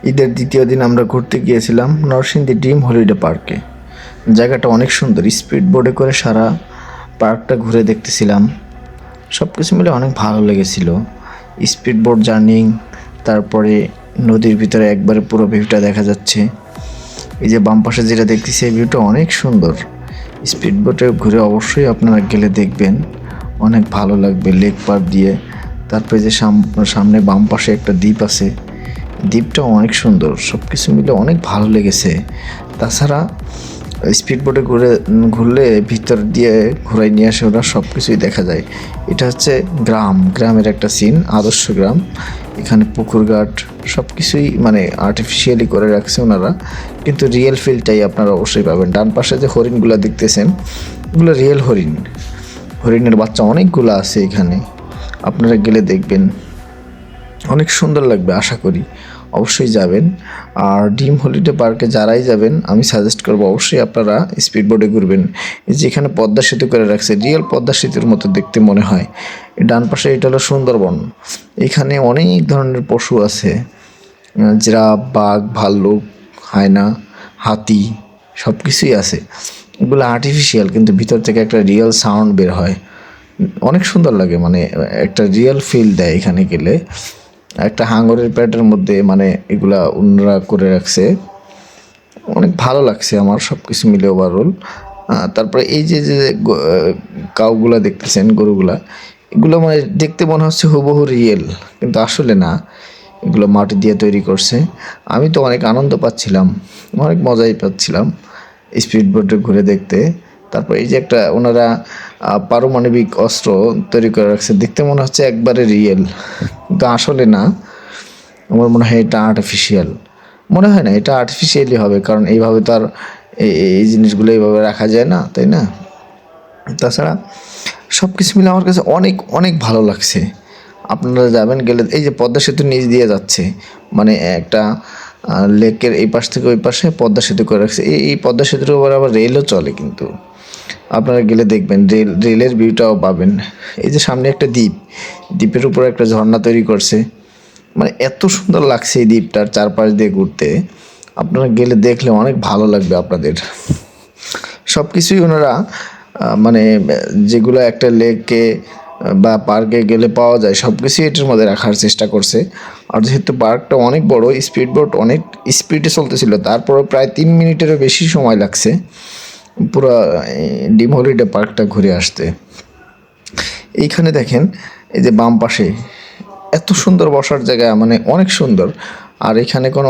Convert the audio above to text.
ঈদের দ্বিতীয় দিন আমরা ঘুরতে গিয়েছিলাম নরসিংদী ড্রিম হলিডে পার্কে। জায়গাটা অনেক সুন্দর, স্পিড বোর্ডে করে সারা পার্কটা ঘুরে দেখতেছিলাম। সব কিছু মিলে অনেক ভালো লেগেছিল। স্পিড বোর্ড জার্নি, তারপরে নদীর ভিতরে একবারে পুরো ভিউটা দেখা যাচ্ছে। এই যে বাম পাশে যেটা দেখতেছি এই ভিউটা অনেক সুন্দর। স্পিড বোটে ঘুরে অবশ্যই আপনারা গেলে দেখবেন, অনেক ভালো লাগবে লেক পার দিয়ে। তারপরে যে সামনে বাম পাশে একটা দ্বীপ আছে, দ্বীপটাও অনেক সুন্দর। সব কিছু মিলে অনেক ভালো লেগেছে। তাছাড়া স্পিড বোটে ঘুরলে ভিতর দিয়ে ঘোরাই নিয়ে আসে ওরা, সব কিছুই দেখা যায়। এটা হচ্ছে গ্রামের একটা সিন, আদর্শ গ্রাম। এখানে পুকুর ঘাট সব কিছুই মানে আর্টিফিশিয়ালি করে রাখছে ওনারা, কিন্তু রিয়েল ফিলটাই আপনারা অবশ্যই পাবেন। ডান পাশে যে হরিণগুলো দেখতেছেন ওগুলো রিয়েল হরিণ, হরিণের বাচ্চা অনেকগুলো আছে এখানে। আপনারা গেলে দেখবেন, অনেক সুন্দর লাগবে, আশা করি অবশ্যই যাবেন। আর ড্রিম হলিডে পার্কে যারাই যাবেন আমি সাজেস্ট করবো অবশ্যই আপনারা স্পিড বোটে ঘুরবেন। যেখানে পদ্মা সেতু করে রাখছে, রিয়েল পদ্মা সেতুর মতো দেখতে মনে হয়। ডান পাশে এটা হলো সুন্দরবন। এখানে অনেক ধরনের পশু আছে, জিরাফ, বাঘ, ভাল্লুক, হায়না, হাতি, সব কিছুই আছে। এগুলো আর্টিফিশিয়াল, কিন্তু ভিতর থেকে একটা রিয়েল সাউন্ড বের হয়, অনেক সুন্দর লাগে। মানে একটা রিয়েল ফিল দেয় এখানে গেলে। একটা হাঙরের প্যাটের মধ্যে মানে এগুলা অন্যরা করে রাখছে, অনেক ভালো লাগছে আমার সব কিছু মিলে ওভারঅল। তারপরে এই যে যে কাউগুলা দেখতেছেন, গরুগুলা, এগুলো মানে দেখতে মনে হচ্ছে হুবহু রিয়েল, কিন্তু আসলে না, এগুলো মাটি দিয়ে তৈরি করছে। আমি তো অনেক আনন্দ পাচ্ছিলাম, অনেক মজাই পাচ্ছিলাম স্পিড বোটে ঘুরে দেখতে। তারপর এই যে একটা ওনারা পারমাণবিক অস্ত্র তৈরি করে রাখছে, দেখতে মনে হচ্ছে একবারে রিয়েল, কিন্তু আসলে না। আমার মনে হয় এটা আর্টিফিশিয়াল, মনে হয় না এটা আর্টিফিশিয়ালি হবে, কারণ এইভাবে তো আর এই জিনিসগুলো এইভাবে রাখা যায় না, তাই না? তাছাড়া সব কিছু মিলে আমার কাছে অনেক অনেক ভালো লাগছে। আপনারা যাবেন, গেলে এই যে পদ্মা সেতুর নিচ দিয়ে যাচ্ছে, মানে একটা লেকের এই পাশ থেকে ওই পাশে পদ্মা সেতু করে রাখছে। এই পদ্মা সেতুর উপর আবার রেলও চলে, কিন্তু আপনারা গেলে দেখবেন রেলের ভিউটাও পাবেন। এই যে সামনে একটা দ্বীপ, দ্বীপের উপর একটা ঝর্ণা তৈরি করছে, মানে এত সুন্দর লাগছে এই দ্বীপটার চারপাশ দিয়ে ঘুরতে। আপনারা গেলে দেখলে অনেক ভালো লাগবে আপনাদের। সব কিছুই ওনারা মানে যেগুলো একটা লেকে বা পার্কে গেলে পাওয়া যায় সব কিছুই এটার মধ্যে রাখার চেষ্টা করছে। আর যেহেতু পার্কটা অনেক বড়, স্পিড বোট অনেক স্পিডে চলতেছিল, তারপরে প্রায় 3 মিনিটেরও বেশি সময় লাগছে পুরো ডিম হলিডে পার্কটা ঘুরে আসতে। এইখানে দেখেন, এই যে বাম পাশে এত সুন্দর বসার জায়গা, মানে অনেক সুন্দর। আর এখানে কোনো